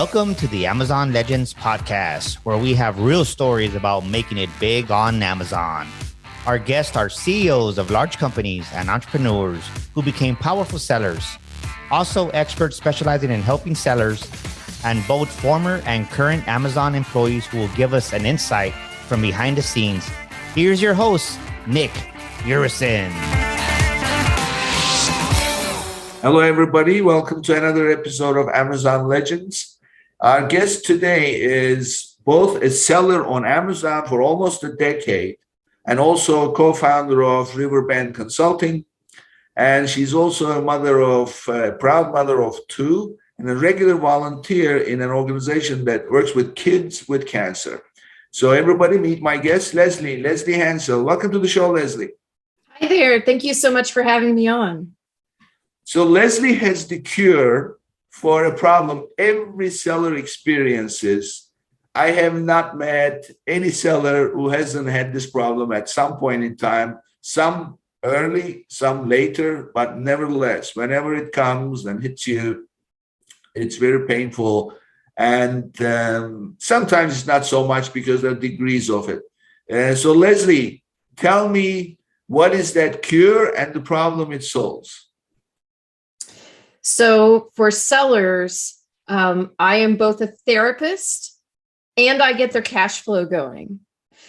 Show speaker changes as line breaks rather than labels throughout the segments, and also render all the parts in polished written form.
Welcome to the Amazon Legends podcast, where we have real stories about making it big on Amazon. Our guests are CEOs of large companies and entrepreneurs who became powerful sellers, also experts specializing in helping sellers, and both former and current Amazon employees who will give us an insight from behind the scenes. Here's your host, Nick Urison.
Hello, everybody. Welcome to another episode of Amazon Legends. Our guest today is both a seller on Amazon for almost a decade and also a co-founder of Riverbend Consulting. And she's also a proud mother of two and a regular volunteer in an organization that works with kids with cancer. So everybody meet my guest, Lesley Hensell. Welcome to the show, Lesley.
Hi there. Thank you so much for having me on.
So Lesley has the cure for a problem every seller experiences. I have not met any seller who hasn't had this problem at some point in time, some early, some later, but nevertheless, whenever it comes and hits you, it's very painful. And sometimes it's not so much because there are degrees of it. So Lesley, tell me, what is that cure and the problem it solves?
So for sellers, I am both a therapist and I get their cash flow going.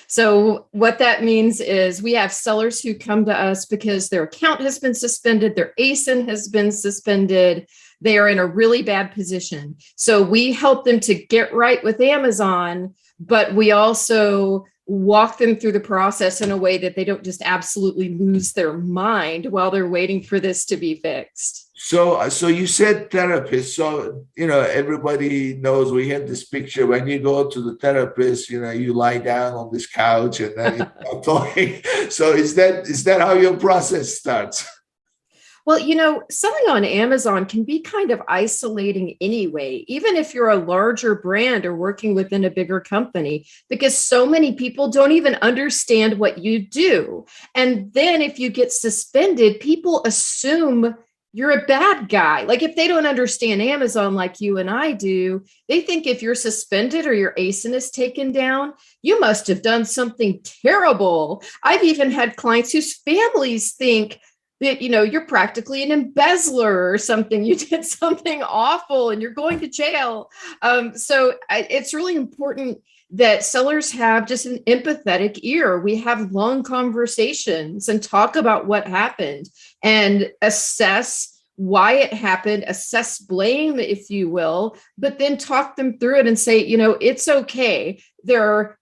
So what that means is we have sellers who come to us because their account has been suspended, their ASIN has been suspended, they are in a really bad position. So we help them to get right with Amazon, but we also walk them through the process in a way that they don't just absolutely lose their mind while they're waiting for this to be fixed.
So you said therapist. So, everybody knows we have this picture when you go to the therapist, you lie down on this couch and then you're talking. So is that how your process starts?
Well, selling on Amazon can be kind of isolating anyway, even if you're a larger brand or working within a bigger company, because so many people don't even understand what you do. And then if you get suspended, people assume you're a bad guy. Like if they don't understand Amazon like you and I do, they think if you're suspended or your ASIN is taken down, you must have done something terrible. I've even had clients whose families think that, you're practically an embezzler or something. You did something awful and you're going to jail. So it's really important that sellers have just an empathetic ear. We have long conversations and talk about what happened and assess why it happened, assess blame, if you will, but then talk them through it and say, it's okay. There are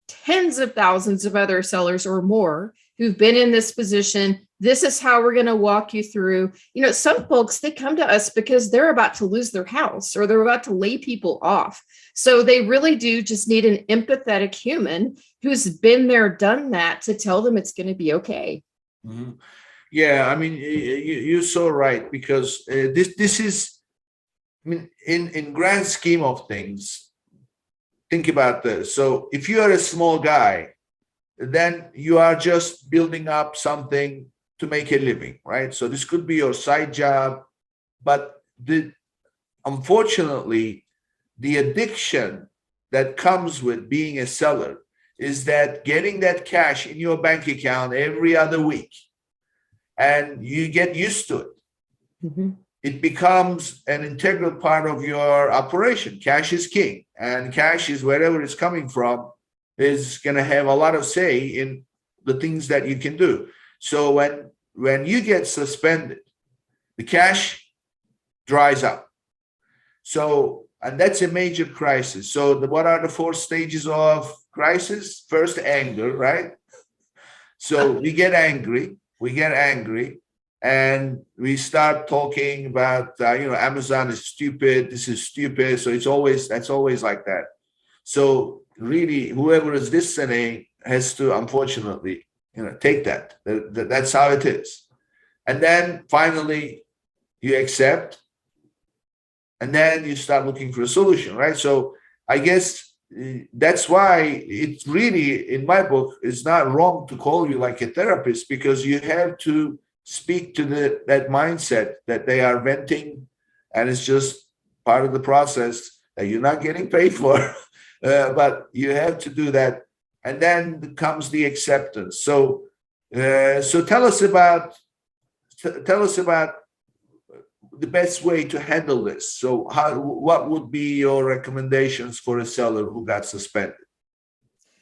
tens of thousands of other sellers or more who've been in this position. This is how we're going to walk you through. Some folks, they come to us because they're about to lose their house or they're about to lay people off. So they really do just need an empathetic human who's been there, done that, to tell them it's going to be okay.
Mm-hmm. Yeah, I mean, you're so right, because this is, in grand scheme of things, think about this. So if you are a small guy, then you are just building up something to make a living, right? So this could be your side job, but unfortunately, the addiction that comes with being a seller is that getting that cash in your bank account every other week, and you get used to it.
Mm-hmm.
It becomes an integral part of your operation. Cash is king, and cash is wherever it's coming from is going to have a lot of say in the things that you can do. So when you get suspended, the cash dries up. So, and that's a major crisis. So what are the 4 stages of crisis? First, anger, right? So we get angry, and we start talking about, Amazon is stupid, this is stupid. So that's always like that. So really, whoever is listening has to, unfortunately, take that. That's how it is. And then finally, you accept, and then you start looking for a solution, right? So I guess that's why it's really, in my book, it's not wrong to call you like a therapist, because you have to speak to that mindset that they are venting, and it's just part of the process that you're not getting paid for, but you have to do that. And then comes the acceptance. So tell us about the best way to handle this. So what would be your recommendations for a seller who got suspended?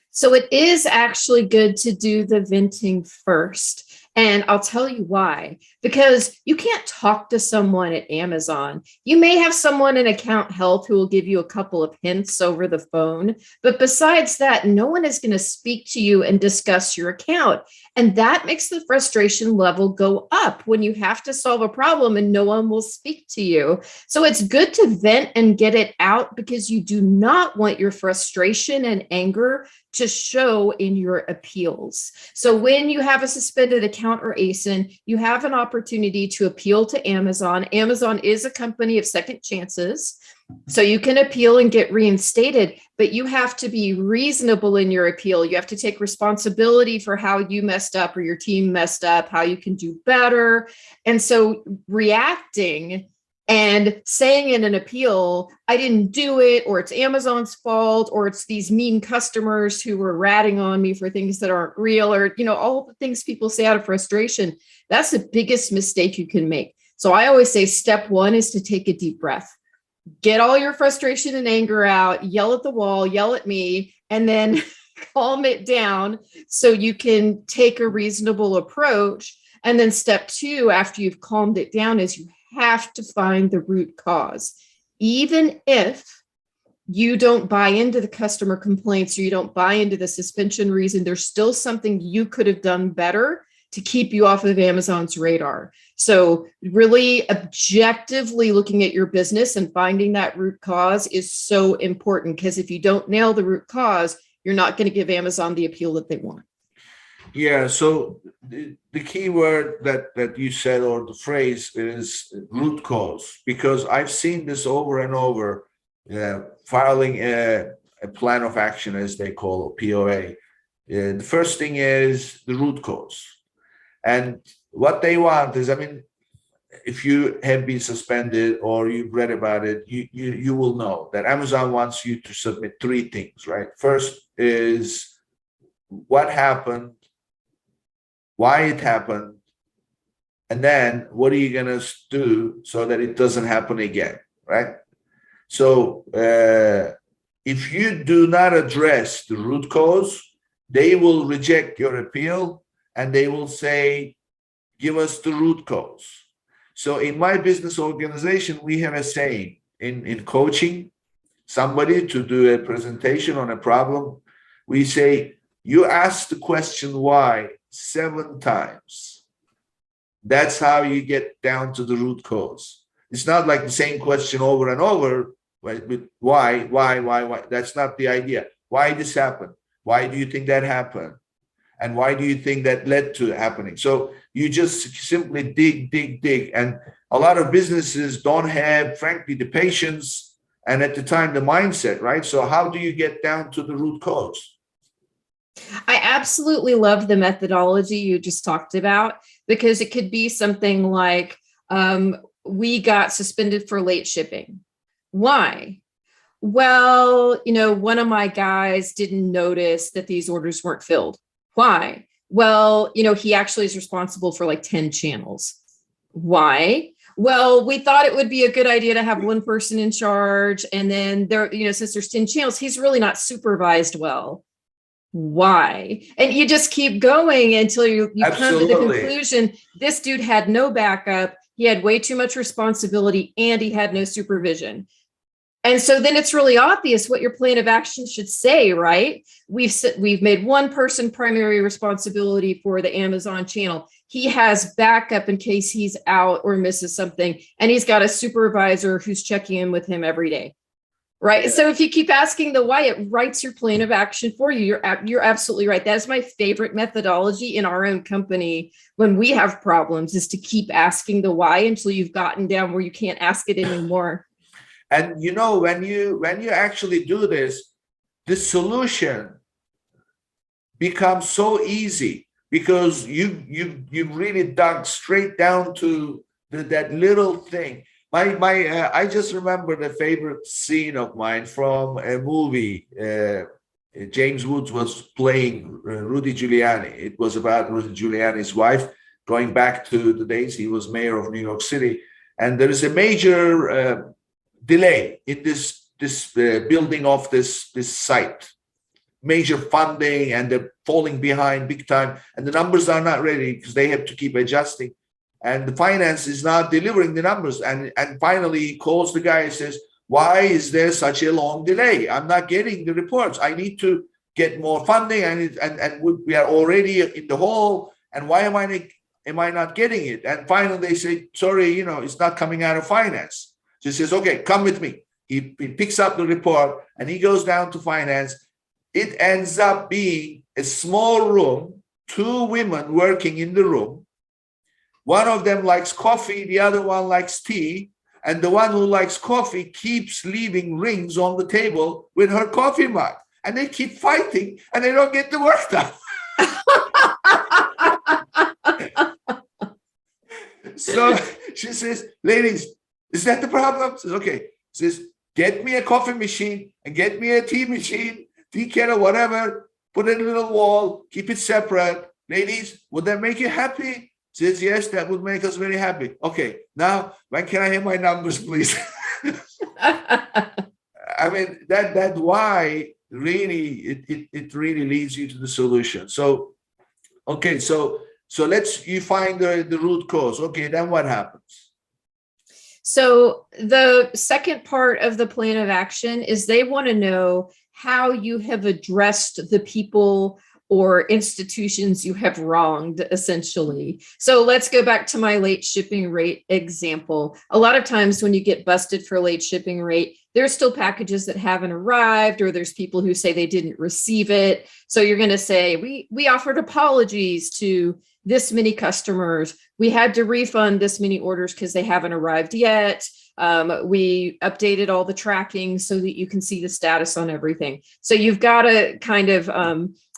So it is actually good to do the venting first. And I'll tell you why. Because you can't talk to someone at Amazon. You may have someone in account health who will give you a couple of hints over the phone. But besides that, no one is going to speak to you and discuss your account. And that makes the frustration level go up when you have to solve a problem and no one will speak to you. So it's good to vent and get it out because you do not want your frustration and anger to show in your appeals. So when you have a suspended account or ASIN, you have an opportunity to appeal to Amazon. Amazon is a company of second chances. So you can appeal and get reinstated, but you have to be reasonable in your appeal. You have to take responsibility for how you messed up or your team messed up, how you can do better. And so reacting and saying in an appeal, I didn't do it, or it's Amazon's fault, or it's these mean customers who were ratting on me for things that aren't real, or, all the things people say out of frustration, that's the biggest mistake you can make. So I always say step one is to take a deep breath. Get all your frustration and anger out, yell at the wall, yell at me, and then calm it down so you can take a reasonable approach. And then step two, after you've calmed it down, is you have to find the root cause. Even if you don't buy into the customer complaints or you don't buy into the suspension reason, there's still something you could have done better to keep you off of Amazon's radar. So really objectively looking at your business and finding that root cause is so important, because if you don't nail the root cause, you're not going to give Amazon the appeal that they want.
Yeah, so the key word that you said, or the phrase, is root cause, because I've seen this over and over, filing a plan of action, as they call it, POA. The first thing is the root cause. And what they want is, if you have been suspended or you've read about it, you will know that Amazon wants you to submit three things, right? First is what happened, why it happened, and then what are you going to do so that it doesn't happen again, right? So if you do not address the root cause, they will reject your appeal and they will say, give us the root cause. So in my business organization, we have a saying in coaching somebody to do a presentation on a problem. We say, you ask the question why 7 times. That's how you get down to the root cause. It's not like the same question over and over, right? But why? That's not the idea. Why this happened? Why do you think that happened? And why do you think that led to happening? So you just simply dig. And a lot of businesses don't have, frankly, the patience and at the time, the mindset, right? So how do you get down to the root cause?
I absolutely love the methodology you just talked about, because it could be something like, we got suspended for late shipping. Why? Well, one of my guys didn't notice that these orders weren't filled. Why? Well, he actually is responsible for like 10 channels. Why? Well, we thought it would be a good idea to have one person in charge. And then since there's 10 channels, he's really not supervised well. Why? And you just keep going until you come to the conclusion, this dude had no backup. He had way too much responsibility and he had no supervision. And so then it's really obvious what your plan of action should say, right? We've made one person primary responsibility for the Amazon channel. He has backup in case he's out or misses something. And he's got a supervisor who's checking in with him every day. Right. Yeah. So if you keep asking the why, it writes your plan of action for you. You're absolutely right. That is my favorite methodology in our own company when we have problems, is to keep asking the why until you've gotten down where you can't ask it anymore.
And when you actually do this, the solution becomes so easy, because you really dug straight down to that little thing. I just remembered a favorite scene of mine from a movie. James Woods was playing Rudy Giuliani. It was about Rudy Giuliani's wife, going back to the days he was mayor of New York City. And there is a major delay in this building of this site. Major funding, and they're falling behind big time. And the numbers are not ready because they have to keep adjusting. And the finance is not delivering the numbers. And finally, he calls the guy and says, why is there such a long delay? I'm not getting the reports. I need to get more funding, and we are already in the hole. And why am I not getting it? And finally, they say, sorry, it's not coming out of finance. So he says, okay, come with me. He picks up the report and he goes down to finance. It ends up being a small room, 2 women working in the room. One of them likes coffee, the other one likes tea. And the one who likes coffee keeps leaving rings on the table with her coffee mug. And they keep fighting and they don't get the work done. So she says, ladies, is that the problem? Says, okay. Says, get me a coffee machine and get me a tea machine, tea kettle, whatever. Put it in a little wall, keep it separate. Ladies, would that make you happy? Says, yes, that would make us very happy. Okay, now, when can I have my numbers, please? I mean, that why really, it really leads you to the solution. So, okay, so you find the root cause. Okay, then what happens?
So the second part of the plan of action is they want to know how you have addressed the people or institutions you have wronged, essentially. So let's go back to my late shipping rate example. A lot of times when you get busted for late shipping rate, there's still packages that haven't arrived, or there's people who say they didn't receive it. So you're going to say, we offered apologies to this many customers. We had to refund this many orders because they haven't arrived yet. We updated all the tracking so that you can see the status on everything. So you've got to kind of,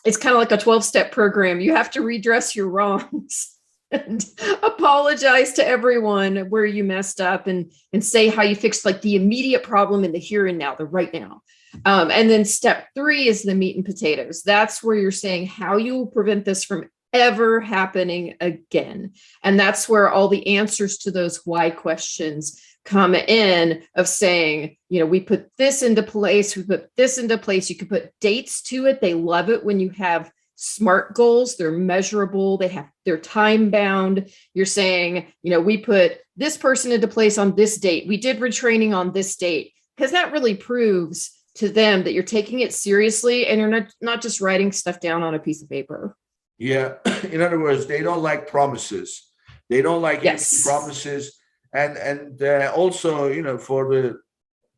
it's kind of like a 12-step program. You have to redress your wrongs and apologize to everyone where you messed up, and say how you fixed like the immediate problem in the here and now, the right now. And then step 3 is the meat and potatoes. That's where you're saying how you will prevent this from ever happening again. And that's where all the answers to those why questions come in, of saying, we put this into place, we put this into place. You can put dates to it. They love it when you have SMART goals. They're measurable. They're time bound. You're saying, we put this person into place on this date. We did retraining on this date, because that really proves to them that you're taking it seriously and you're not just writing stuff down on a piece of paper.
Yeah. In other words, they don't like promises. They don't like
Yes.
promises. And also, for the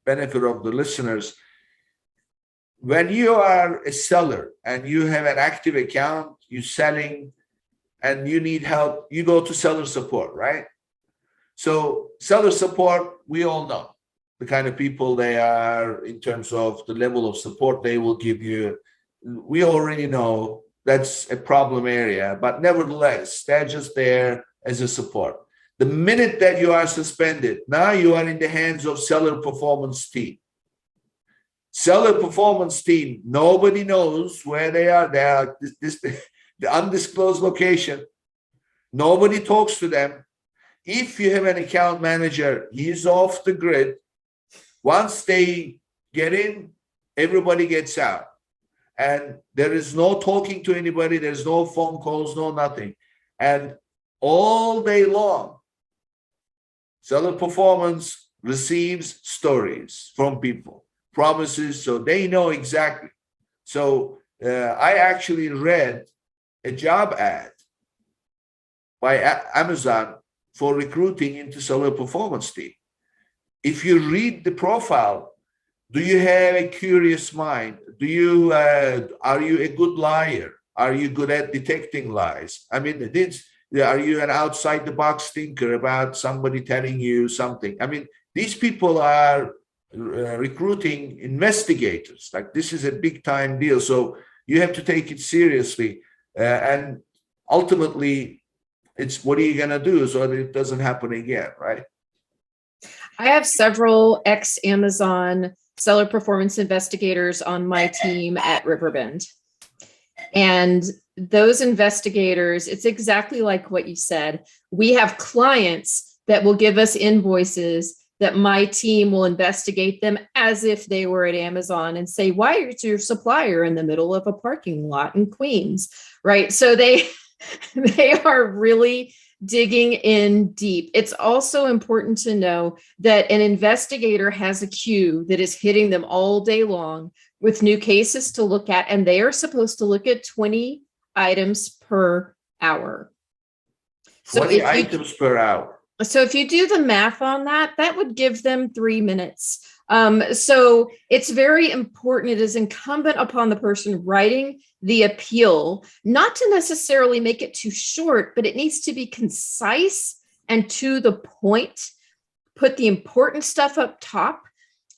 benefit of the listeners, when you are a seller and you have an active account, you're selling and you need help, you go to seller support, right? So seller support, we all know the kind of people they are in terms of the level of support they will give you. We already know that's a problem area, but nevertheless, they're just there as a support. The minute that you are suspended, now you are in the hands of seller performance team. Seller performance team, nobody knows where they are. They are the undisclosed location. Nobody talks to them. If you have an account manager, he's off the grid. Once they get in, everybody gets out. And there is no talking to anybody. There's no phone calls, no nothing. And all day long, seller performance receives stories from people, promises, so they know exactly. So I actually read a job ad by Amazon for recruiting into seller performance team. If you read the profile, do you have a curious mind? Are you a good liar? Are you good at detecting lies? I mean, are you an outside the box thinker about somebody telling you something? I mean, these people are recruiting investigators. Like, this is a big time deal. So you have to take it seriously. And ultimately, it's what are you going to do so that it doesn't happen again, right?
I have several ex-Amazon seller performance investigators on my team at Riverbend. And those investigators, it's exactly like what you said. We have clients that will give us invoices that my team will investigate them as if they were at Amazon and say, why is your supplier in the middle of a parking lot in Queens? Right. So they are really digging in deep. It's also important to know that an investigator has a queue that is hitting them all day long with new cases to look at, and they are supposed to look at 20 items per hour.
20 items per hour.
So if you do the math on that, that would give them 3 minutes. So it's very important. It is incumbent upon the person writing the appeal not to necessarily make it too short, but it needs to be concise and to the point. Put the important stuff up top.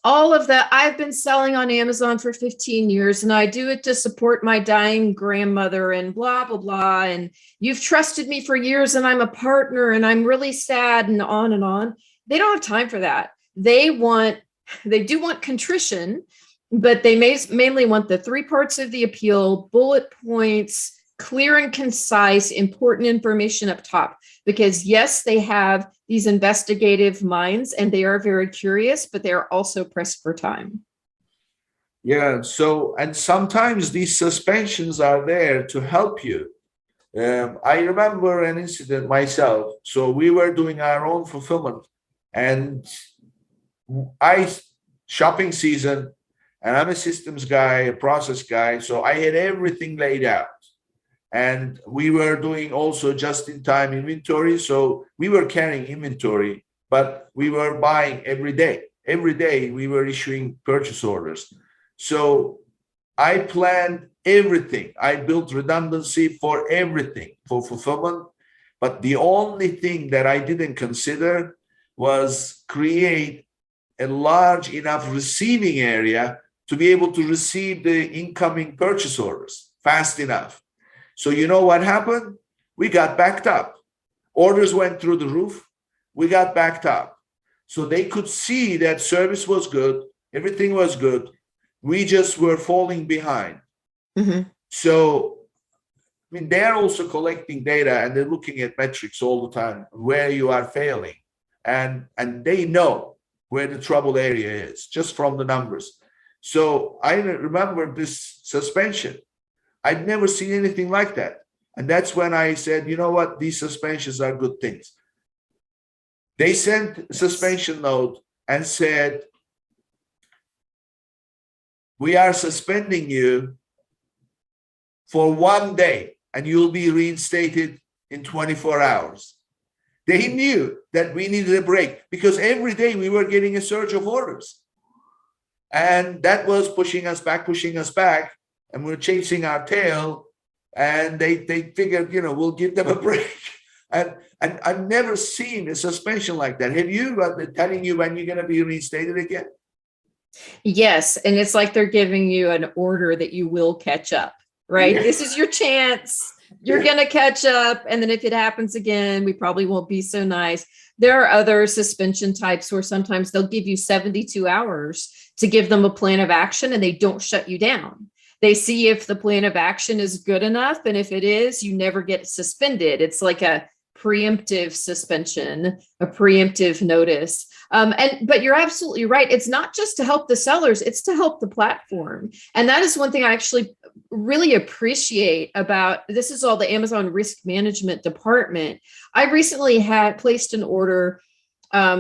All of that. I've been selling on Amazon for 15 years and I do it to support my dying grandmother and blah, blah, blah. And you've trusted me for years and I'm a partner and I'm really sad and on and on. They don't have time for that. They do want contrition, but they mainly want the 3 parts of the appeal, bullet points, clear and concise, important information up top. Because yes, they have these investigative minds and they are very curious, but they are also pressed for time.
Yeah. So, and sometimes these suspensions are there to help you. I remember an incident myself. So we were doing our own fulfillment and shopping season, and I'm a systems guy, a process guy. So I had everything laid out. And we were doing also just-in-time inventory. So we were carrying inventory, but we were buying every day. Every day we were issuing purchase orders. So I planned everything. I built redundancy for everything, for fulfillment. But the only thing that I didn't consider was create a large enough receiving area to be able to receive the incoming purchase orders fast enough. So you know what happened? We got backed up. Orders went through the roof. We got backed up. So they could see that service was good. Everything was good. We just were falling behind.
Mm-hmm.
So, I mean, they're also collecting data and they're looking at metrics all the time, where you are failing. And they know where the trouble area is just from the numbers. So I remember this suspension. I'd never seen anything like that. And that's when I said, you know what, these suspensions are good things. They sent a suspension note and said, we are suspending you for 1 day and you'll be reinstated in 24 hours. They knew that we needed a break because every day we were getting a surge of orders. And that was pushing us back. And we're chasing our tail, and they figured, we'll give them a break. And I've never seen a suspension like that. Have you? Telling you when you're going to be reinstated again?
Yes. And it's like they're giving you an order that you will catch up, right?
Yeah.
This is your chance. You're going to catch up. And then if it happens again, we probably won't be so nice. There are other suspension types where sometimes they'll give you 72 hours to give them a plan of action and they don't shut you down. They see if the plan of action is good enough. And if it is, you never get suspended. It's like a preemptive suspension, a preemptive notice. But you're absolutely right. It's not just to help the sellers, it's to help the platform. And that is one thing I actually really appreciate about, this is all the Amazon risk management department. I recently had placed an order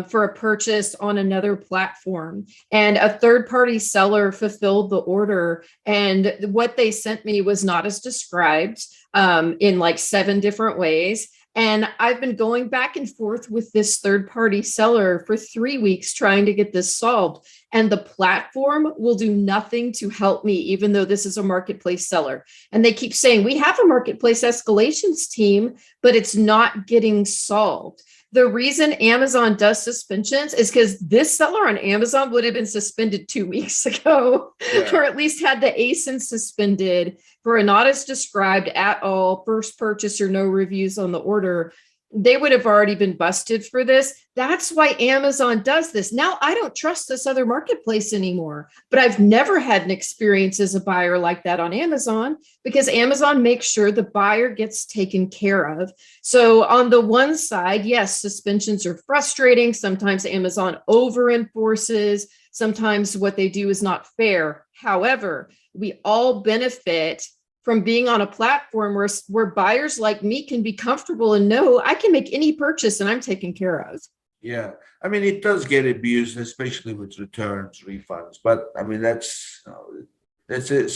for a purchase on another platform, and a third-party seller fulfilled the order. And what they sent me was not as described in like 7 different ways. And I've been going back and forth with this third-party seller for 3 weeks trying to get this solved. And the platform will do nothing to help me, even though this is a marketplace seller. And they keep saying, we have a marketplace escalations team, but it's not getting solved. The reason Amazon does suspensions is because this seller on Amazon would have been suspended 2 weeks ago, or at least had the ASIN suspended for a not as described at all, first purchase or no reviews on the order. they would have already been busted for this. That's why Amazon does this. Now I don't trust this other marketplace anymore, but I've never had an experience as a buyer like that on Amazon, because Amazon makes sure the buyer gets taken care of. So on the one side, yes, suspensions are frustrating. Sometimes Amazon over enforces. Sometimes what they do is not fair. However, we all benefit from being on a platform where buyers like me can be comfortable and know I can make any purchase and I'm taken care of.
Yeah. I mean, it does get abused, especially with returns, refunds. But I mean, it's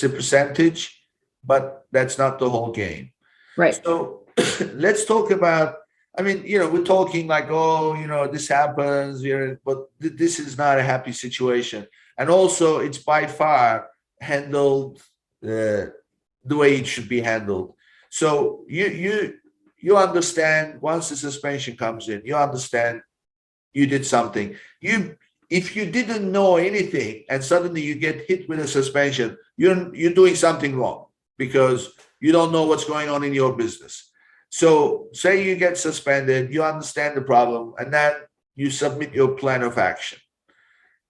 a percentage, but that's not the whole game.
Right.
So let's talk about, I mean, we're talking like, oh, this happens, but this is not a happy situation. And also it's by far handled the way it should be handled. So you understand, once the suspension comes in, you understand you did something. If you didn't know anything and suddenly you get hit with a suspension, you're doing something wrong because you don't know what's going on in your business. So say you get suspended, you understand the problem, and then you submit your plan of action.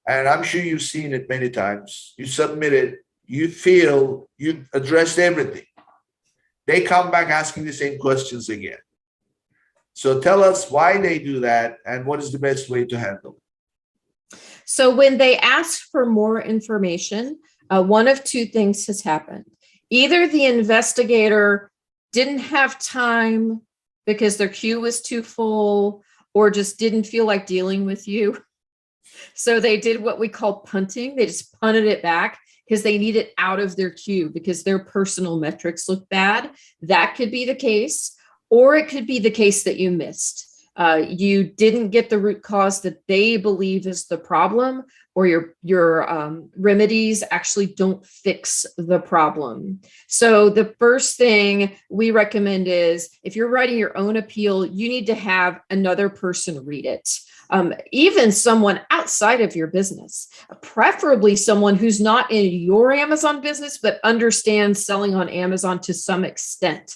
And I'm sure you've seen it many times. You submit it, you feel you've addressed everything. They come back asking the same questions again. So tell us why they do that and what is the best way to handle it.
So when they ask for more information, one of two things has happened. Either the investigator didn't have time because their queue was too full, or just didn't feel like dealing with you. So they did what we call punting. They just punted it back because they need it out of their queue because their personal metrics look bad. That could be the case, or it could be the case that you missed. You didn't get the root cause that they believe is the problem, or your remedies actually don't fix the problem. So the first thing we recommend is, if you're writing your own appeal, you need to have another person read it. Even someone outside of your business, preferably someone who's not in your Amazon business, but understands selling on Amazon to some extent,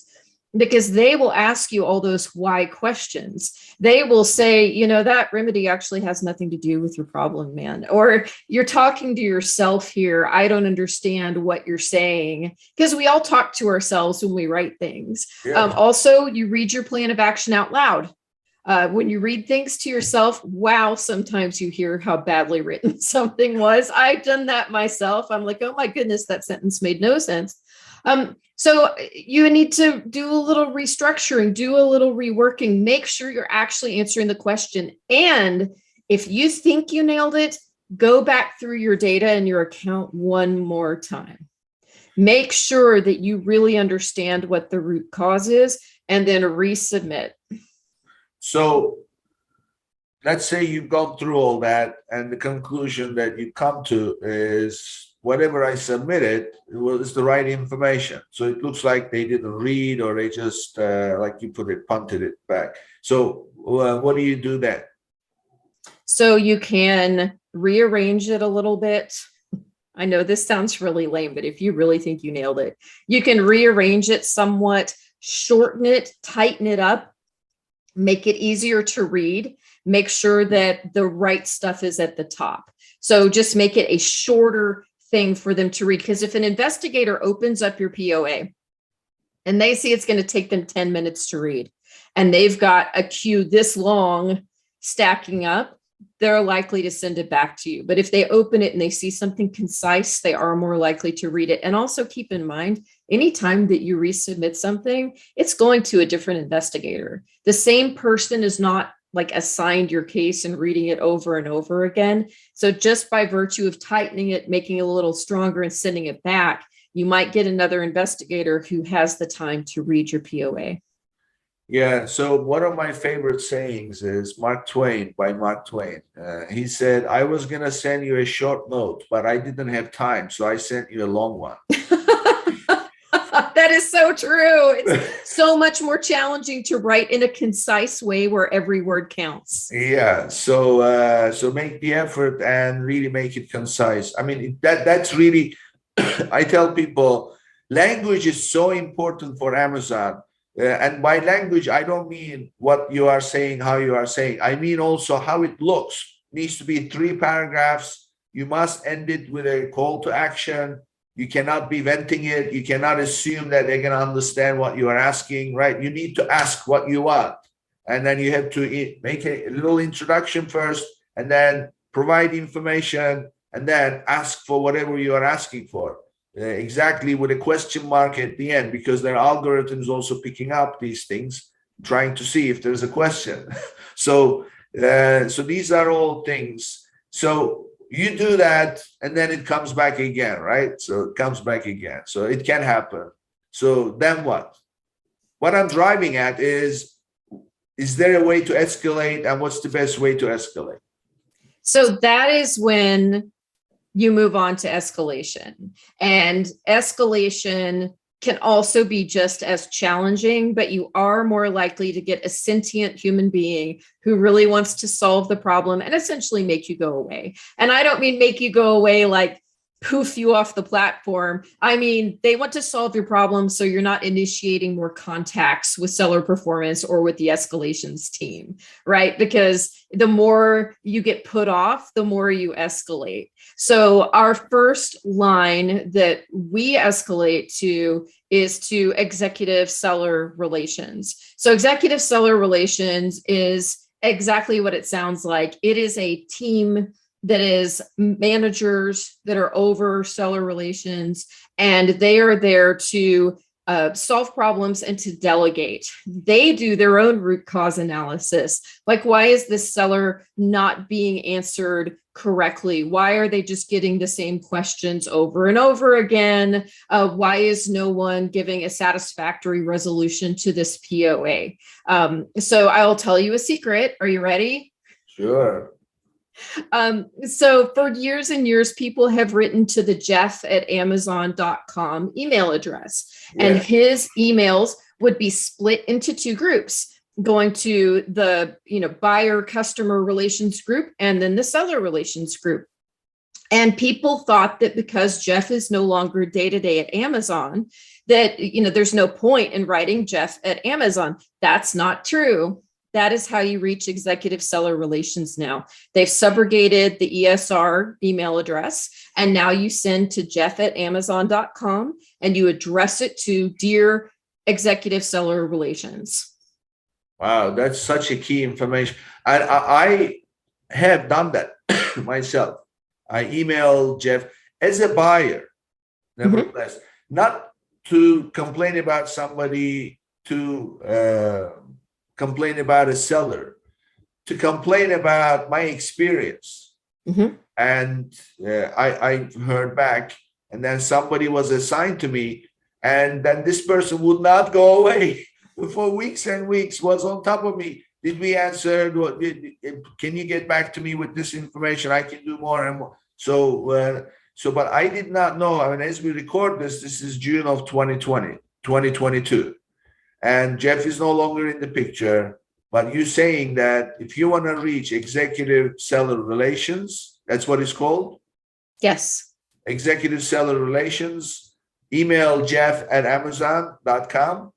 because they will ask you all those why questions. They will say, that remedy actually has nothing to do with your problem, man. Or you're talking to yourself here. I don't understand what you're saying, because we all talk to ourselves when we write things.
Yeah.
Also, you read your plan of action out loud. When you read things to yourself, wow, sometimes you hear how badly written something was. I've done that myself. I'm like, oh my goodness, that sentence made no sense. So you need to do a little restructuring, do a little reworking, make sure you're actually answering the question. And if you think you nailed it, go back through your data and your account one more time. Make sure that you really understand what the root cause is, and then resubmit.
So let's say you've gone through all that, and the conclusion that you come to is whatever I submitted is the right information. So it looks like they didn't read, or they just, like you put it, punted it back. So what do you do then?
So you can rearrange it a little bit. I know this sounds really lame, but if you really think you nailed it, you can rearrange it somewhat, shorten it, tighten it up, make it easier to read, make sure that the right stuff is at the top. So just make it a shorter thing for them to read. Because if an investigator opens up your POA and they see it's going to take them 10 minutes to read, and they've got a queue this long stacking up, they're likely to send it back to you. But if they open it and they see something concise, they are more likely to read it. And also keep in mind, anytime that you resubmit something, it's going to a different investigator. The same person is not like assigned your case and reading it over and over again. So just by virtue of tightening it, making it a little stronger and sending it back, you might get another investigator who has the time to read your POA.
Yeah, so one of my favorite sayings is Mark Twain, by Mark Twain. He said, I was going to send you a short note, but I didn't have time, so I sent you a long one.
That is so true. It's so much more challenging to write in a concise way where every word counts.
Yeah, so make the effort and really make it concise. I mean, that's really, I tell people, language is so important for Amazon. And by language, I don't mean what you are saying, how you are saying. I mean also how it looks. Needs to be 3 paragraphs. You must end it with a call to action. You cannot be venting it. You cannot assume that they're going to understand what you are asking, right? You need to ask what you want. And then you have to make a little introduction first, and then provide information, and then ask for whatever you are asking for. Exactly, with a question mark at the end, because there are algorithms also picking up these things, trying to see if there's a question. So these are all things. So you do that, and then it comes back again, right? So it comes back again. So it can happen. So then what? What I'm driving at is there a way to escalate, and what's the best way to escalate?
So that is when you move on to escalation. And escalation can also be just as challenging, but you are more likely to get a sentient human being who really wants to solve the problem and essentially make you go away. And I don't mean make you go away like poof you off the platform. I mean, they want to solve your problem so you're not initiating more contacts with seller performance or with the escalations team, right? Because the more you get put off, the more you escalate. So our first line that we escalate to is to executive seller relations. So executive seller relations is exactly what it sounds like. It is a team that is managers that are over seller relations, and they are there to solve problems and to delegate. They do their own root cause analysis. Like, why is this seller not being answered correctly? Why are they just getting the same questions over and over again? Why is no one giving a satisfactory resolution to this POA? So I'll tell you a secret. Are you ready?
Sure.
So for years and years, people have written to the jeff@amazon.com email address, and his emails would be split into 2 groups, going to the buyer customer relations group and then the seller relations group. And people thought that because Jeff is no longer day-to-day at Amazon, that there's no point in writing Jeff at Amazon. That's not true. That is how you reach executive seller relations now. They've subrogated the ESR email address, and now you send to jeff@amazon.com and you address it to Dear Executive Seller Relations.
Wow, that's such a key information. And I have done that myself. I email Jeff as a buyer, nevertheless, not to complain about somebody, to complain about a seller, to complain about my experience. And I heard back, and then somebody was assigned to me, and then this person would not go away for weeks and weeks, was on top of me. Did we answer? Can you get back to me with this information? I can do more and more. So, but I did not know. I mean, as we record this is June of 2022. And Jeff is no longer in the picture, but you're saying that if you want to reach executive seller relations, that's what it's called?
Yes.
Executive seller relations, email jeff@amazon.com.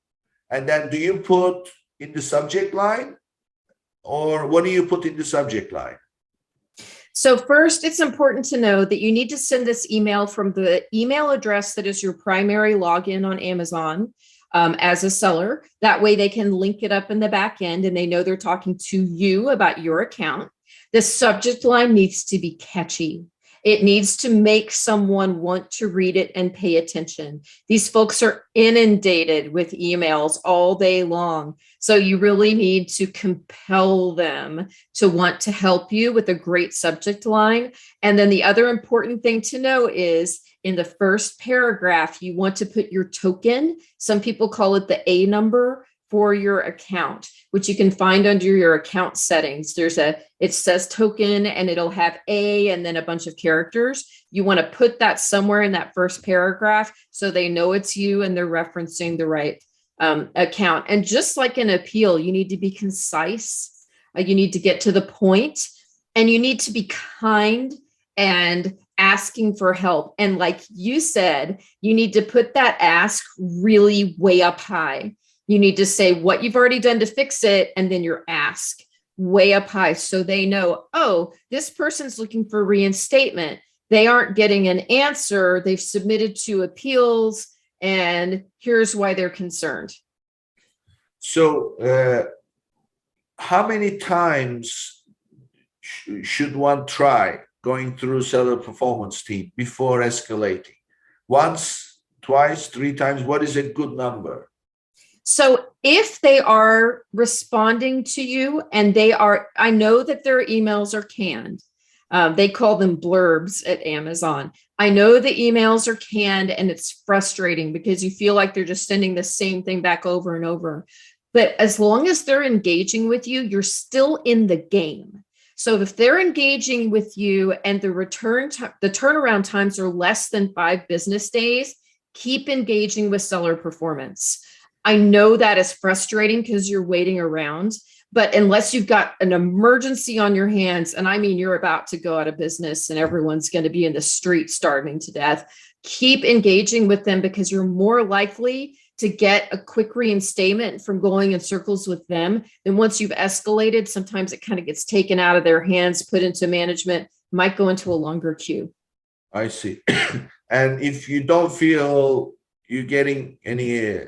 And then do you put in the subject line, or what do you put in the subject line?
So first, it's important to know that you need to send this email from the email address that is your primary login on Amazon. As a seller. That way they can link it up in the back end and they know they're talking to you about your account. The subject line needs to be catchy. It needs to make someone want to read it and pay attention. These folks are inundated with emails all day long. So you really need to compel them to want to help you with a great subject line. And then the other important thing to know is in the first paragraph, you want to put your token. Some people call it the A number for your account, which you can find under your account settings. It says token and it'll have A and then a bunch of characters. You want to put that somewhere in that first paragraph so they know it's you and they're referencing the right account. And just like an appeal, you need to be concise. You need to get to the point, and you need to be kind and asking for help. And like you said, you need to put that ask really way up high. You need to say what you've already done to fix it, and then your ask way up high so they know, oh, this person's looking for reinstatement. They aren't getting an answer. They've submitted to appeals, and here's why they're concerned.
So how many times should one try going through seller performance team before escalating? Once, twice, three times? What is a good number?
So if they are responding to you and I know that their emails are canned. They call them blurbs at Amazon. I know the emails are canned and it's frustrating because you feel like they're just sending the same thing back over and over. But as long as they're engaging with you, you're still in the game. So if they're engaging with you and the turnaround times are less than 5 business days, keep engaging with seller performance. I know that is frustrating because you're waiting around, but unless you've got an emergency on your hands, and I mean, you're about to go out of business and everyone's going to be in the street starving to death, keep engaging with them because you're more likely to get a quick reinstatement from going in circles with them. And once you've escalated, sometimes it kind of gets taken out of their hands, put into management, might go into a longer queue.
I see. And if you don't feel you're getting any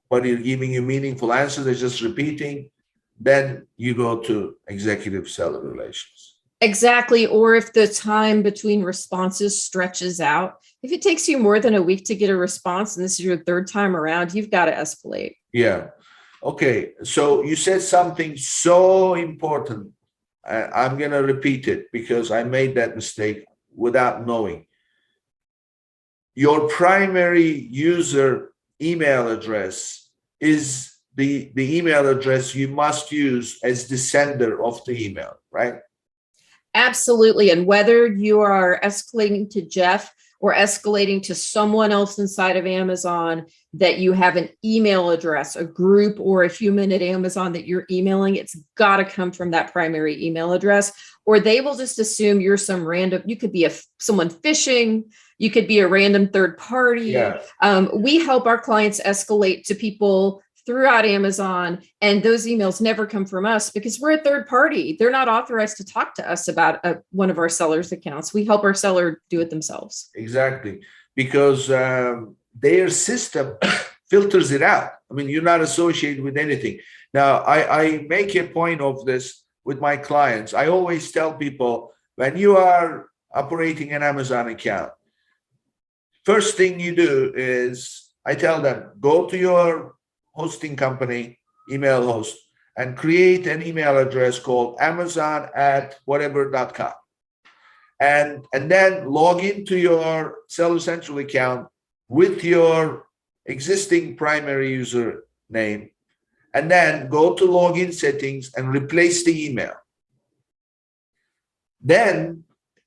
but you're giving you meaningful answers, they're just repeating, then you go to executive seller relations.
Exactly. Or if the time between responses stretches out, if it takes you more than a week to get a response, and this is your 3rd time around, you've got to escalate.
Yeah. Okay. So you said something so important. I'm going to repeat it because I made that mistake without knowing. Your primary user email address is the email address you must use as the sender of the email, right?
Absolutely. And whether you are escalating to Jeff or escalating to someone else inside of Amazon, that you have an email address, a group or a human at Amazon that you're emailing, it's got to come from that primary email address, or they will just assume you're some random, you could be someone phishing, you could be a random third party.
Yeah.
We help our clients escalate to people throughout Amazon, and those emails never come from us because we're a third party. They're not authorized to talk to us about one of our sellers' accounts. We help our seller do it themselves.
Exactly, because their system filters it out. I mean, you're not associated with anything. Now, I make a point of this with my clients. I always tell people, when you are operating an Amazon account, first thing you do is I tell them, go to your hosting company, email host, and create an email address called amazon@whatever.com. And then log into your Seller Central account with your existing primary user name, and then go to login settings and replace the email. Then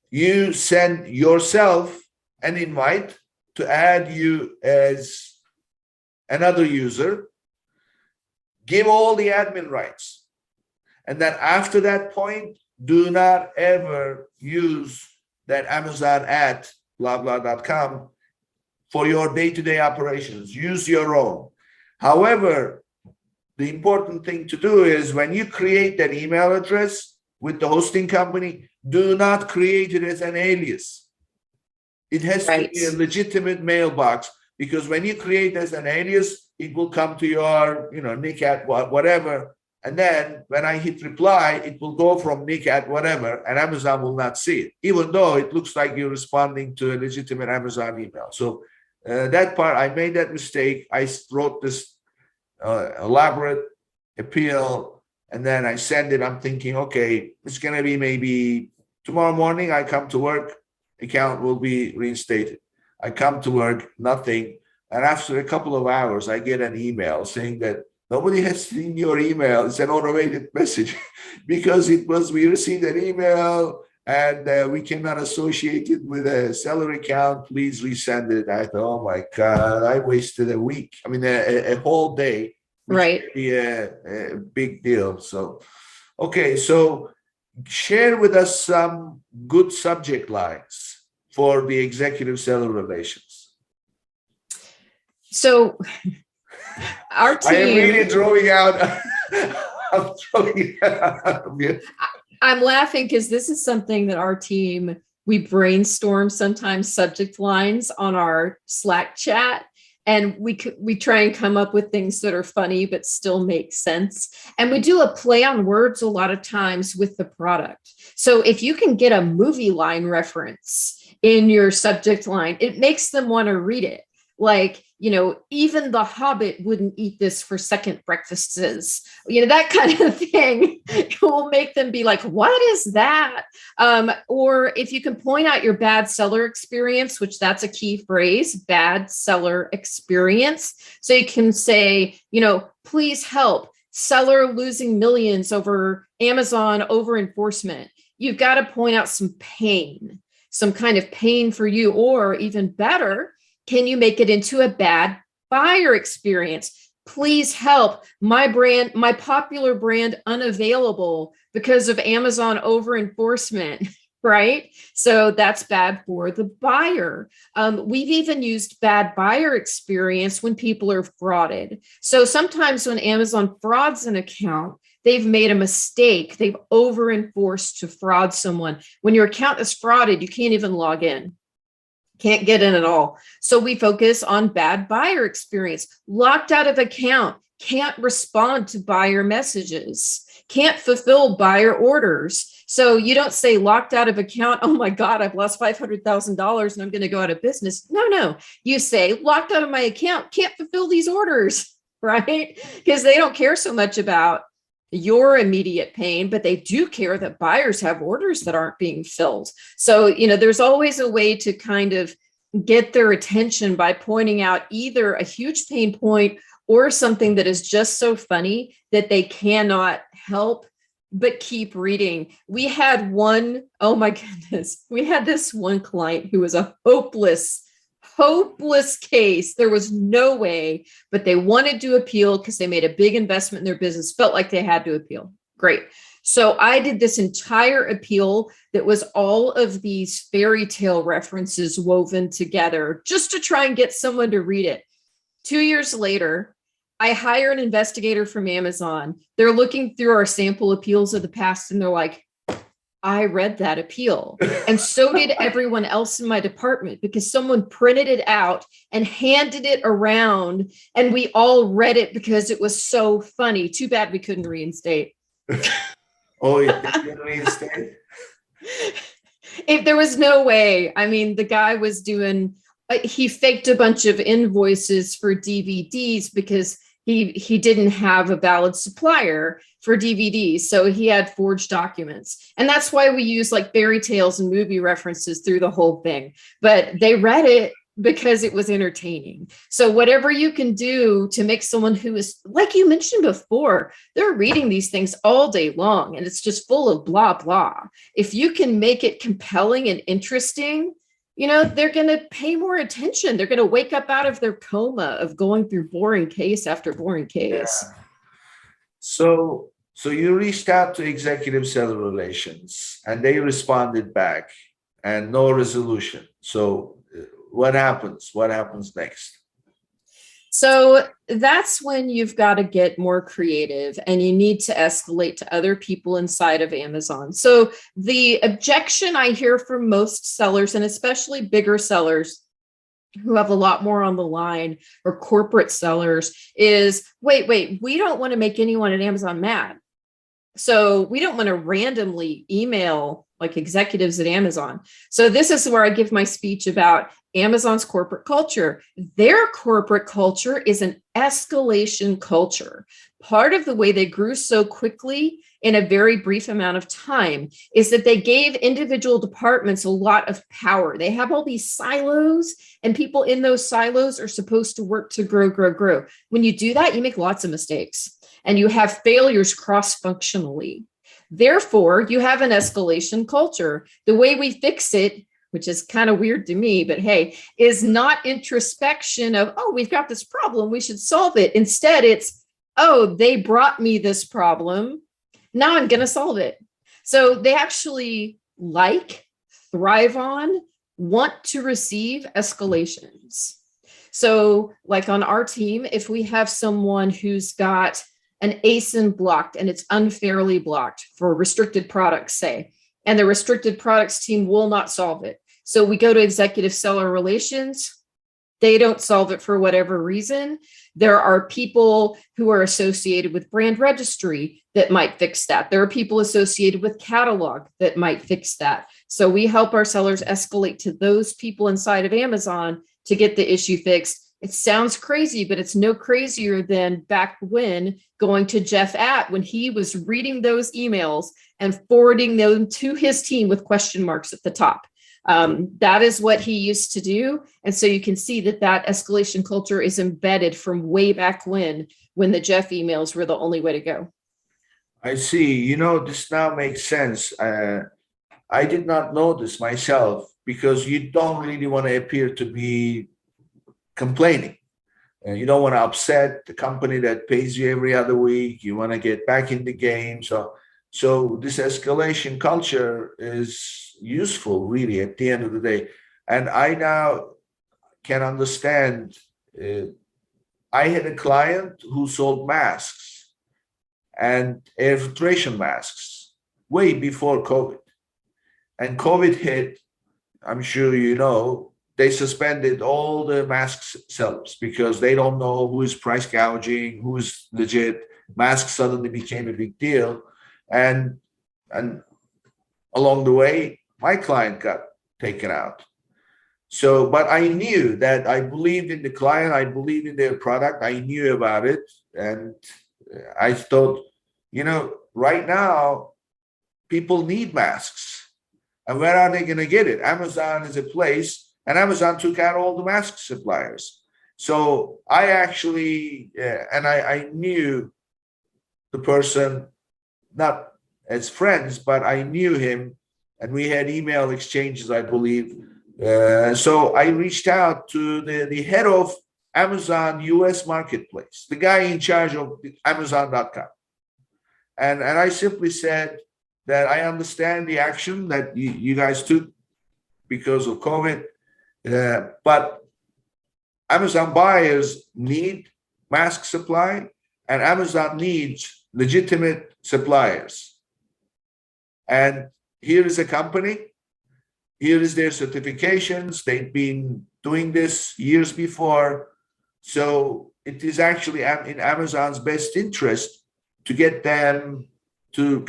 you send yourself an invite to add you as another user, give all the admin rights. And then after that point, do not ever use that Amazon at blah.com for your day-to-day operations. Use your own. However, the important thing to do is when you create that email address with the hosting company, do not create it as an alias. It has to be a legitimate mailbox, because when you create as an alias, it will come to your, Nick at whatever. And then when I hit reply, it will go from Nick at whatever, and Amazon will not see it, even though it looks like you're responding to a legitimate Amazon email. So that part, I made that mistake. I wrote this elaborate appeal, and then I send it. I'm thinking, okay, it's going to be maybe tomorrow morning. I come to work, account will be reinstated. I come to work, nothing. And after a couple of hours, I get an email saying that nobody has seen your email. It's an automated message because we received an email and we cannot associate it with a seller account. Please resend it. I thought, oh my God, I wasted a week. I mean, a whole day.
Right.
Would be a big deal. So, okay. So share with us some good subject lines for the executive seller relations.
So Our
I am really
team,
throwing out. I'm throwing out.
I'm laughing because this is something that our team, we brainstorm sometimes subject lines on our Slack chat. And we try and come up with things that are funny but still make sense. And we do a play on words a lot of times with the product. So if you can get a movie line reference in your subject line, it makes them want to read it. Like, even the Hobbit wouldn't eat this for second breakfasts. That kind of thing will make them be like, what is that? Or if you can point out your bad seller experience, which that's a key phrase, bad seller experience. So you can say, please help, seller losing millions over Amazon over enforcement. You've got to point out some pain, some kind of pain for you, or even better, can you make it into a bad buyer experience? Please help, my popular brand unavailable because of Amazon over enforcement, right? So that's bad for the buyer. We've even used bad buyer experience when people are frauded. So sometimes when Amazon frauds an account, they've made a mistake. They've over enforced to fraud someone. When your account is frauded, you can't even log in. Can't get in at all. So we focus on bad buyer experience, locked out of account, can't respond to buyer messages, can't fulfill buyer orders. So you don't say locked out of account, oh my God, I've lost $500,000 and I'm going to go out of business. No. You say locked out of my account, can't fulfill these orders, right? Because they don't care so much about your immediate pain, but they do care that buyers have orders that aren't being filled. So, there's always a way to kind of get their attention by pointing out either a huge pain point or something that is just so funny that they cannot help but keep reading. We had oh my goodness, we had this one client who was a hopeless case. There was no way, but they wanted to appeal because they made a big investment in their business, felt like they had to appeal. Great. So I did this entire appeal that was all of these fairy tale references woven together just to try and get someone to read it. 2 years later, I hire an investigator from Amazon. They're looking through our sample appeals of the past and they're like, I read that appeal. And so did everyone else in my department because someone printed it out and handed it around and we all read it because it was so funny. Too bad we couldn't reinstate.
Oh, you couldn't reinstate?
If there was no way. I mean, the guy was he faked a bunch of invoices for DVDs because he didn't have a valid supplier for DVDs. So he had forged documents. And that's why we use like fairy tales and movie references through the whole thing. But they read it because it was entertaining. So whatever you can do to make someone who is, like you mentioned before, they're reading these things all day long and it's just full of blah, blah. If you can make it compelling and interesting, they're going to pay more attention. They're going to wake up out of their coma of going through boring case after boring case.
Yeah. So you reached out to executive seller relations and they responded back and no resolution. So what happens? What happens next?
So that's when you've got to get more creative and you need to escalate to other people inside of Amazon. So the objection I hear from most sellers, and especially bigger sellers who have a lot more on the line or corporate sellers, is wait, we don't want to make anyone at Amazon mad. So we don't want to randomly email like executives at Amazon. So this is where I give my speech about Amazon's corporate culture. Their corporate culture is an escalation culture. Part of the way they grew so quickly in a very brief amount of time is that they gave individual departments a lot of power. They have all these silos and people in those silos are supposed to work to grow. When you do that, you make lots of mistakes and you have failures cross-functionally. Therefore, you have an escalation culture. The way we fix it, which is kind of weird to me, but hey, is not introspection of, oh, we've got this problem, we should solve it. Instead, it's, oh, they brought me this problem, now I'm going to solve it. So they actually thrive on, want to receive escalations. So like on our team, if we have someone who's got an ASIN blocked and it's unfairly blocked for restricted products, say, and the restricted products team will not solve it. So we go to executive seller relations. They don't solve it for whatever reason. There are people who are associated with brand registry that might fix that. There are people associated with catalog that might fix that. So we help our sellers escalate to those people inside of Amazon to get the issue fixed. It sounds crazy, but it's no crazier than back when going to Jeff when he was reading those emails and forwarding them to his team with question marks at the top. That is what he used to do. And so you can see that escalation culture is embedded from way back when the Jeff emails were the only way to go.
I see. This now makes sense. I did not know this myself, because you don't really want to appear to be complaining. And you don't want to upset the company that pays you every other week. You want to get back in the game. So this escalation culture is useful, really, at the end of the day. And I now can understand. I had a client who sold masks and air filtration masks way before COVID. And COVID hit, I'm sure you know, they suspended all the mask sellers because they don't know who is price gouging, who is legit. Masks suddenly became a big deal. And along the way, my client got taken out. So, but I knew that I believed in the client, I believed in their product, I knew about it. And I thought, right now, people need masks. And where are they going to get it? Amazon is a place, and Amazon took out all the mask suppliers. So I actually, I knew the person, not as friends, but I knew him, and we had email exchanges, I believe. So I reached out to the head of Amazon US Marketplace, the guy in charge of Amazon.com. And I simply said that I understand the action that you guys took because of COVID, but Amazon buyers need mask supply, and Amazon needs legitimate suppliers. And here is a company, here is their certifications. They've been doing this years before. So it is actually in Amazon's best interest to get them to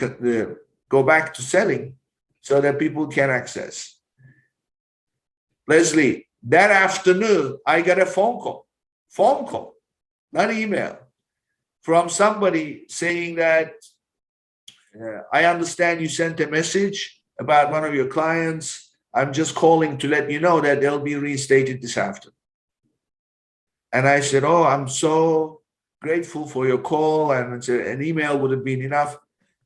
go back to selling so that people can access. Lesley, that afternoon, I got a phone call, not email, from somebody saying that, I understand you sent a message about one of your clients. I'm just calling to let you know that they'll be reinstated this afternoon. And I said, oh, I'm so grateful for your call. And an email would have been enough.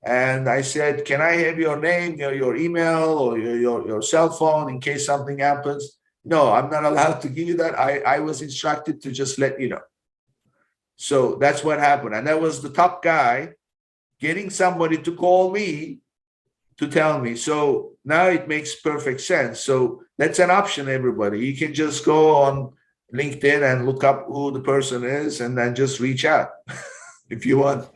And I said, can I have your name, your email, or your cell phone in case something happens? No, I'm not allowed to give you that. I was instructed to just let you know. So that's what happened. And that was the top guy getting somebody to call me to tell me. So now it makes perfect sense. So that's an option, everybody. You can just go on LinkedIn and look up who the person is and then just reach out if you want.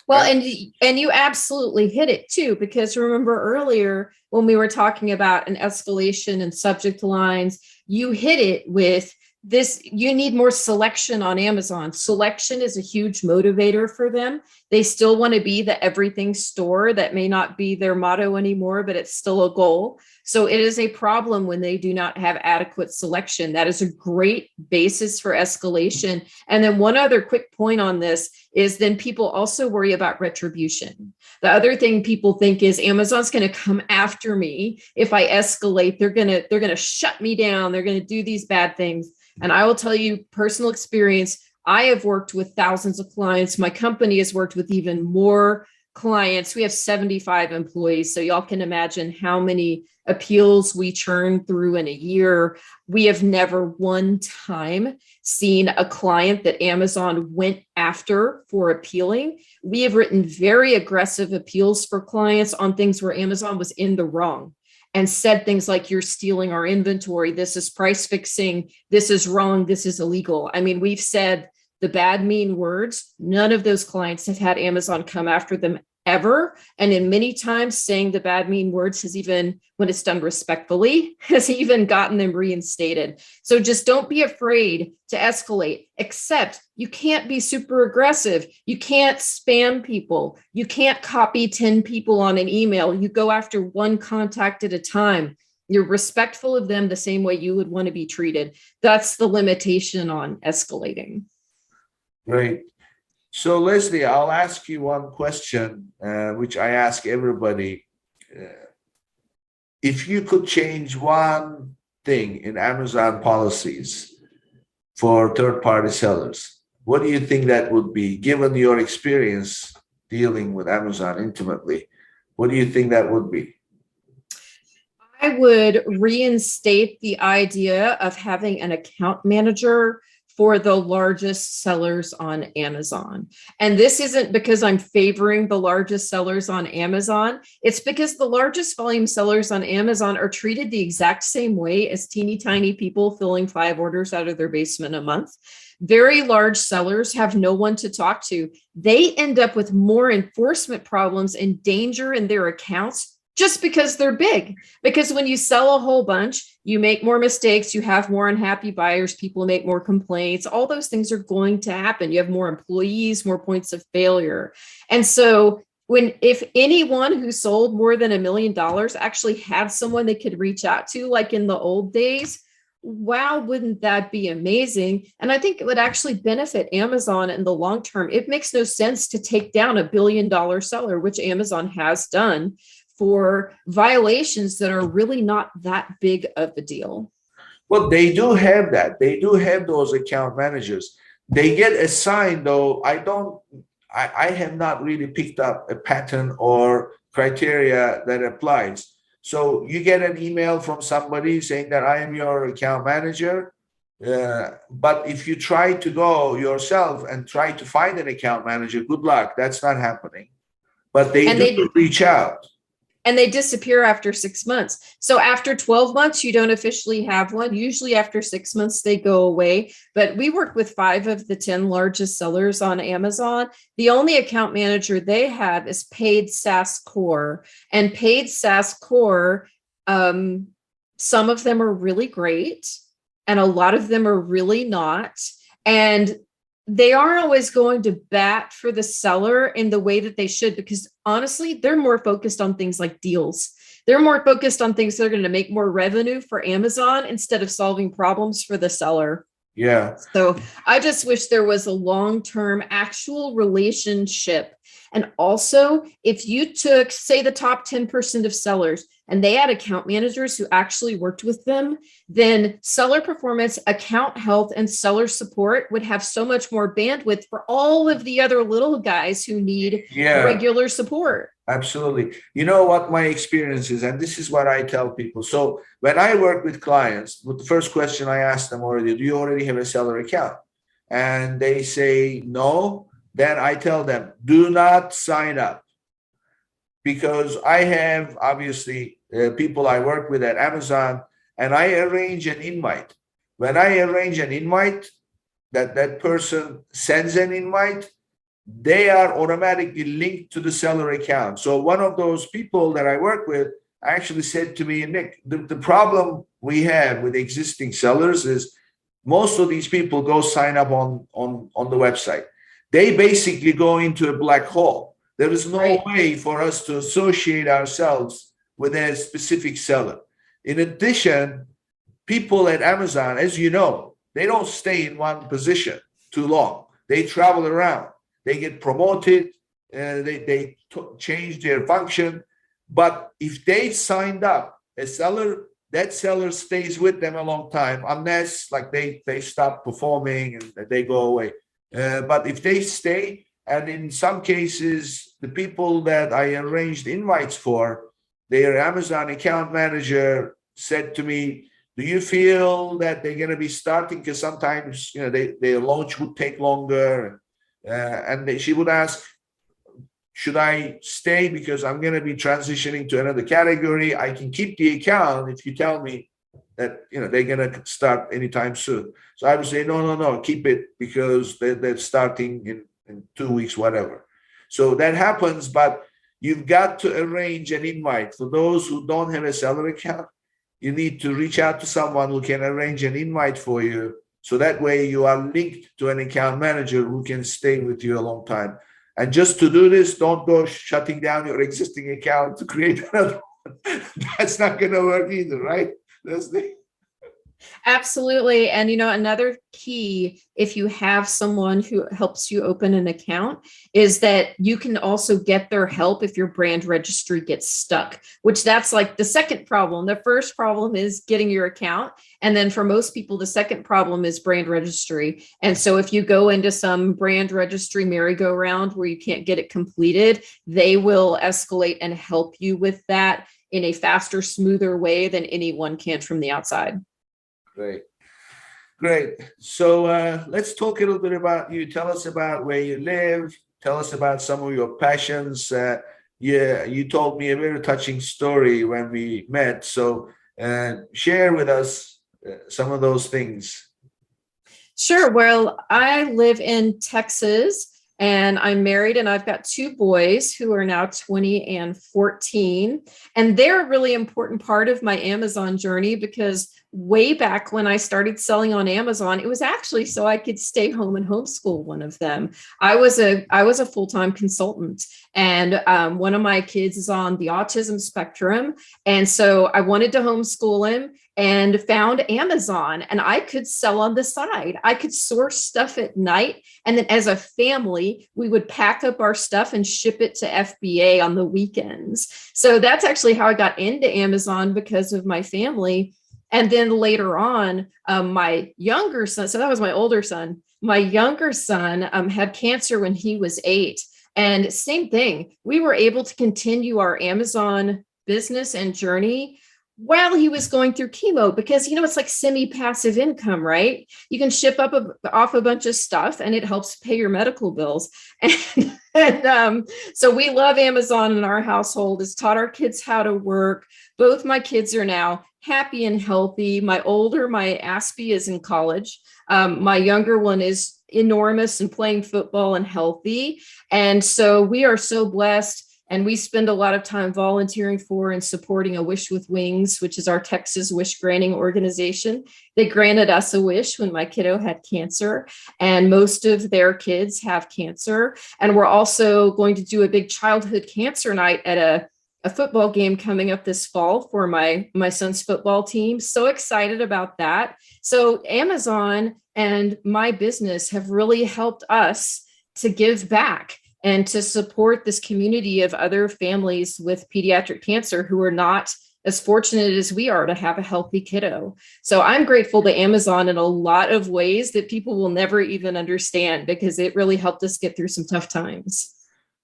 Well, and you absolutely hit it too, because remember earlier when we were talking about an escalation and subject lines, you hit it with this. You need more selection on Amazon. Selection is a huge motivator for them. They still want to be the everything store. That may not be their motto anymore, but it's still a goal. So it is a problem when they do not have adequate selection. That is a great basis for escalation. And then one other quick point on this is then people also worry about retribution. The other thing people think is Amazon's going to come after me. If I escalate, they're going to shut me down. They're going to do these bad things. And I will tell you personal experience. I have worked with thousands of clients. My company has worked with even more clients. We have 75 employees. So y'all can imagine how many appeals we churn through in a year. We have never one time seen a client that Amazon went after for appealing. We have written very aggressive appeals for clients on things where Amazon was in the wrong. and said things like, you're stealing our inventory, this is price fixing, this is wrong, this is illegal. I mean, we've said the bad, mean words. None of those clients have had Amazon come after them ever. And in many times saying the bad, mean words has even, when it's done respectfully, has even gotten them reinstated. So just don't be afraid to escalate, except you can't be super aggressive. You can't spam people. You can't copy 10 people on an email. You go after one contact at a time. You're respectful of them the same way you would want to be treated. That's the limitation on escalating.
Great. So, Lesley, I'll ask you one question, which I ask everybody. If you could change one thing in Amazon policies for third-party sellers, what do you think that would be? Given your experience dealing with Amazon intimately, what do you think that would be?
I would reinstate the idea of having an account manager for the largest sellers on Amazon. And this isn't because I'm favoring the largest sellers on Amazon. It's because the largest volume sellers on Amazon are treated the exact same way as teeny tiny people filling 5 orders out of their basement a month. Very large sellers have no one to talk to. They end up with more enforcement problems and danger in their accounts just because they're big. Because when you sell a whole bunch, you make more mistakes, you have more unhappy buyers, people make more complaints, all those things are going to happen. You have more employees, more points of failure. And so if anyone who sold more than $1 million actually had someone they could reach out to, like in the old days, wow, wouldn't that be amazing? And I think it would actually benefit Amazon in the long term. It makes no sense to take down $1 billion seller, which Amazon has done, for violations that are really not that big of a deal.
Well, they do have that. They do have those account managers. They get assigned, though. I have not really picked up a pattern or criteria that applies. So you get an email from somebody saying that I am your account manager. But if you try to go yourself and try to find an account manager, good luck. That's not happening. But they do reach out.
And they disappear after 6 months. So after 12 months, you don't officially have one. Usually after 6 months, they go away. But we work with 5 of the 10 largest sellers on Amazon. The only account manager they have is Paid SaaS Core. And Paid SaaS Core, some of them are really great, and a lot of them are really not. And they aren't always going to bat for the seller in the way that they should, because honestly, they're more focused on things like deals. They're more focused on things that are going to make more revenue for Amazon instead of solving problems for the seller.
Yeah.
So I just wish there was a long-term actual relationship. And also, if you took, say, the top 10% of sellers and they had account managers who actually worked with them, then seller performance, account health, and seller support would have so much more bandwidth for all of the other little guys who need regular support.
Absolutely. You know what my experience is, and this is what I tell people. So when I work with clients, the first question I ask them already, do you already have a seller account? And they say no. Then I tell them, do not sign up. Because I have, obviously, people I work with at Amazon, and I arrange an invite. When I arrange an invite, that person sends an invite, they are automatically linked to the seller account. So one of those people that I work with actually said to me, Nick, the problem we have with existing sellers is most of these people go sign up on the website. They basically go into a black hole. There is no way for us to associate ourselves with a specific seller. In addition, people at Amazon, as you know, they don't stay in one position too long. They travel around. They get promoted. They change their function. But if they signed up a seller, that seller stays with them a long time, unless like they stop performing and they go away. But if they stay, and in some cases, the people that I arranged invites for, their Amazon account manager said to me, do you feel that they're going to be starting? Because sometimes, their launch would take longer. And she would ask, should I stay because I'm going to be transitioning to another category? I can keep the account if you tell me that they're going to start anytime soon. So I would say, no, keep it because they're starting in 2 weeks, whatever. So that happens, but you've got to arrange an invite. For those who don't have a seller account, you need to reach out to someone who can arrange an invite for you. So that way you are linked to an account manager who can stay with you a long time. And just to do this, don't go shutting down your existing account to create another one. That's not going to work either, right?
Absolutely. And, another key, if you have someone who helps you open an account, is that you can also get their help if your brand registry gets stuck, which that's like the second problem. The first problem is getting your account. And then for most people, the second problem is brand registry. And so if you go into some brand registry merry-go-round where you can't get it completed, they will escalate and help you with that in a faster, smoother way than anyone can from the outside.
Great. So let's talk a little bit about you. Tell us about where you live. Tell us about some of your passions. You told me a very touching story when we met. So share with us some of those things.
Sure. Well, I live in Texas. And I'm married and I've got 2 boys who are now 20 and 14. And they're a really important part of my Amazon journey because way back when I started selling on Amazon, it was actually so I could stay home and homeschool one of them. I was a full-time consultant, and one of my kids is on the autism spectrum. And so I wanted to homeschool him and found Amazon, and I could sell on the side. I could source stuff at night. And then as a family, we would pack up our stuff and ship it to FBA on the weekends. So that's actually how I got into Amazon, because of my family. And then later on, my younger son, so that was my older son, my younger son had cancer when he was 8. And same thing, we were able to continue our Amazon business and journey while he was going through chemo, because, it's like semi-passive income, right? You can ship off a bunch of stuff and it helps pay your medical bills. And so we love Amazon in our household. It's taught our kids how to work. Both my kids are now happy and healthy. My Aspie is in college. My younger one is enormous and playing football and healthy. And so we are so blessed. And we spend a lot of time volunteering for and supporting A Wish with Wings, which is our Texas wish granting organization. They granted us a wish when my kiddo had cancer, and most of their kids have cancer. And we're also going to do a big childhood cancer night at a football game coming up this fall for my son's football team. So excited about that. So Amazon and my business have really helped us to give back and to support this community of other families with pediatric cancer who are not as fortunate as we are to have a healthy kiddo. So I'm grateful to Amazon in a lot of ways that people will never even understand, because it really helped us get through some tough times.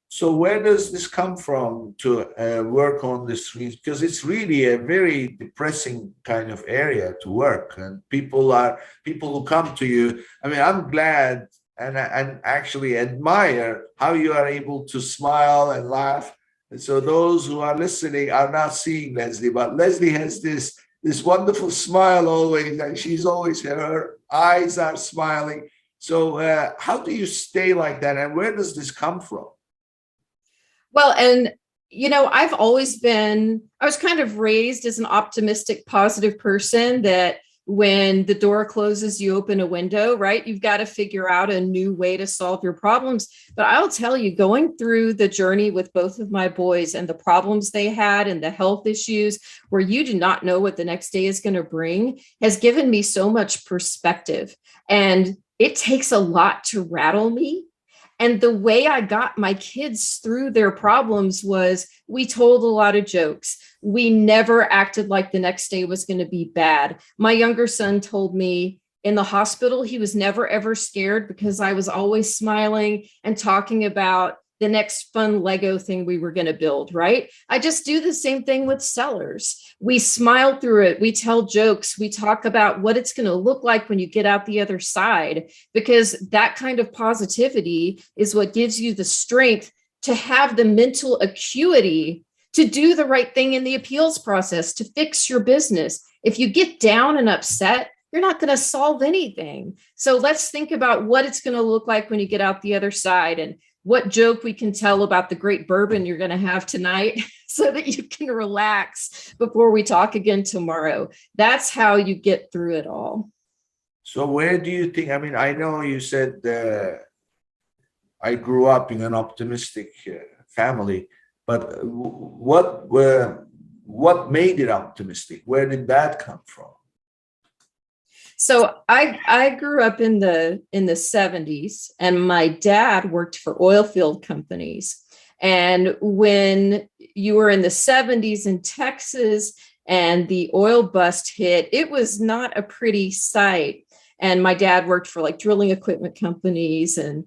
So where does this come from to work on this? Because it's really a very depressing kind of area to work, and people who come to you. I mean, I'm glad and actually admire how you are able to smile and laugh. And so those who are listening are not seeing Lesley, but Lesley has this wonderful smile always, and she's always, her eyes are smiling. So how do you stay like that, and where does this come from?
Well, and I was kind of raised as an optimistic, positive person, that when the door closes, you open a window, right? You've got to figure out a new way to solve your problems. But I'll tell you, going through the journey with both of my boys and the problems they had and the health issues where you do not know what the next day is going to bring has given me so much perspective. And it takes a lot to rattle me. And the way I got my kids through their problems was we told a lot of jokes. We never acted like the next day was going to be bad. My younger son told me in the hospital, he was never, ever scared because I was always smiling and talking about the next fun Lego thing we were going to build, right? I just do the same thing with sellers. We smile through it. We tell jokes. We talk about what it's going to look like when you get out the other side, because that kind of positivity is what gives you the strength to have the mental acuity to do the right thing in the appeals process, to fix your business. If you get down and upset, you're not going to solve anything. So let's think about what it's going to look like when you get out the other side, and what joke we can tell about the great bourbon you're going to have tonight so that you can relax before we talk again tomorrow. That's how you get through it all.
So where do you think, I mean, I know you said I grew up in an optimistic family, but what made it optimistic? Where did that come from?
So I grew up in the 70s, and my dad worked for oil field companies. And when you were in the 70s in Texas and the oil bust hit, it was not a pretty sight. And my dad worked for like drilling equipment companies and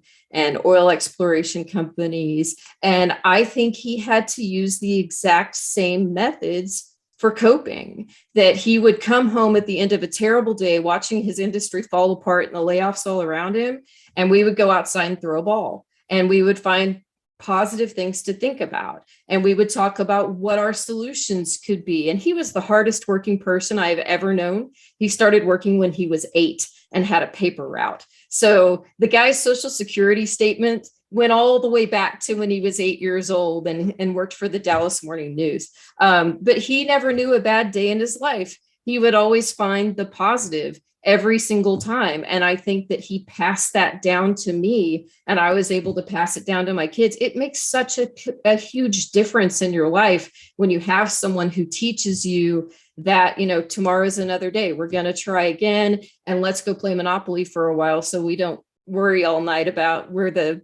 oil exploration companies. And I think he had to use the exact same methods for coping, that he would come home at the end of a terrible day watching his industry fall apart and the layoffs all around him. And we would go outside and throw a ball, and we would find positive things to think about. And we would talk about what our solutions could be. And he was the hardest working person I've ever known. He started working when he was 8 and had a paper route. So the guy's social security statement went all the way back to when he was 8 years old and worked for the Dallas Morning News. But he never knew a bad day in his life. He would always find the positive every single time. And I think that he passed that down to me, and I was able to pass it down to my kids. It makes such a huge difference in your life when you have someone who teaches you that, you know, tomorrow's another day. We're going to try again, and let's go play Monopoly for a while so we don't worry all night about how we're going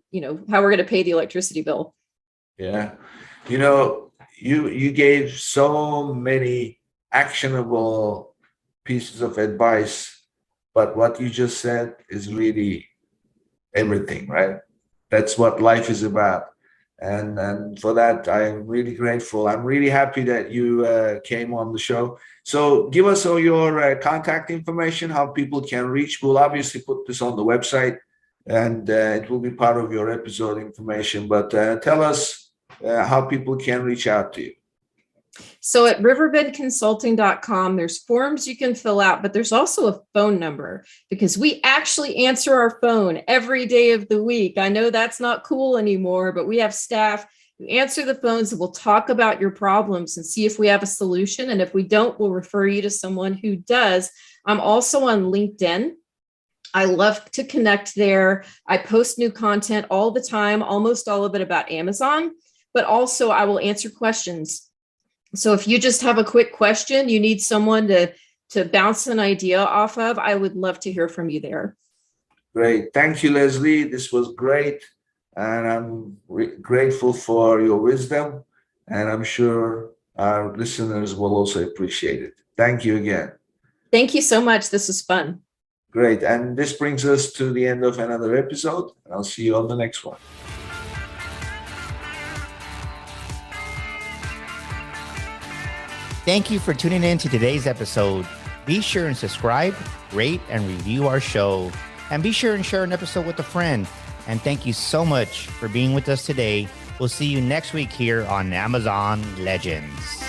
to pay the electricity bill.
Yeah. You know, you gave so many actionable pieces of advice, but what you just said is really everything, right? That's what life is about. And for that, I'm really grateful. I'm really happy that you came on the show. So give us all your contact information, how people can reach. We'll obviously put this on the website, and it will be part of your episode information. But tell us how people can reach out to you.
So at riverbendconsulting.com, there's forms you can fill out, but there's also a phone number, because we actually answer our phone every day of the week. I know that's not cool anymore, but we have staff who answer the phones, and we'll talk about your problems and see if we have a solution. And if we don't, we'll refer you to someone who does. I'm also on LinkedIn. I love to connect there. I post new content all the time, almost all of it about Amazon, but also I will answer questions. So if you just have a quick question, you need someone to bounce an idea off of, I would love to hear from you there.
Great. Thank you, Lesley. This was great. And I'm grateful for your wisdom. And I'm sure our listeners will also appreciate it. Thank you again.
Thank you so much. This was fun.
Great. And this brings us to the end of another episode. I'll see you on the next one.
Thank you for tuning in to today's episode. Be sure and subscribe, rate, and review our show. And be sure and share an episode with a friend. And thank you so much for being with us today. We'll see you next week here on Amazon Legends.